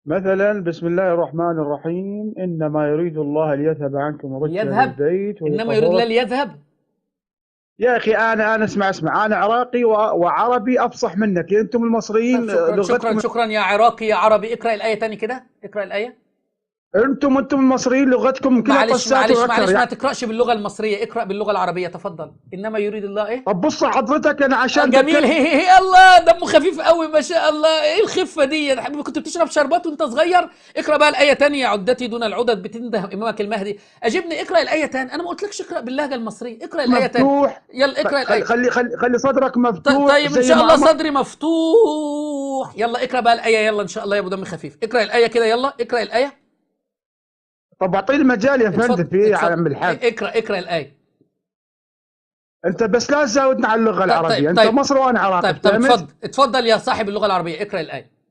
مثلا بسم الله الرحمن الرحيم، إنما يريد الله ليذهب عنكم الرجس أهل ليذهب. البيت إنما يريد الله ويطهركم. ليذهب. يا أخي أنا اسمع، أنا عراقي وعربي أفصح منك. أنتم طيب المصريين شكرا شكرا لغتكم. شكرا يا عراقي يا عربي، اقرأ الآية تاني كده، اقرأ الآية. أنتم المصريين لغتكم كلها معلش طسات معلش وعكر معلش، ما يعني. تقرأش باللغة المصرية، اقرأ باللغة العربية تفضل. إنما يريد الله إيه؟ طب بص حضرتك، أنا عشان جميل. ذكرت. هي الله، دمه خفيف قوي ما شاء الله. ايه الخفة دي يا حبيبي؟ كنت بتشرب شربات وانت صغير؟ اقرأ بقى الآية تانية. يا عدتي دون العدد بتنده إمامك المهدي. أجبني، اقرأ الآية تاني. أنا ما قلتلكش اقرأ باللهجة المصرية، اقرأ الآية تاني. مفتوح. يلا اقرأ الآية. خلي صدرك مفتوح طيب إن زي شاء ما الله عمر. صدري مفتوح. يلا اقرأ بقى الآية، يلا إن شاء الله يا أبو دم خفيف، اقرأ الآية كده، يلا اقرأ الآية. طب أعطيني مجال يا فندم اتفضل في إيه يا اتفضل. عم الحاج؟ اقرأ الآية. أنت بس لا تزودنا على اللغة طيب العربية، أنت طيب مصري وأنا عراقي، طيب فهمت؟ اتفضل اتفضل يا صاحب اللغة العربية، اقرأ الآية.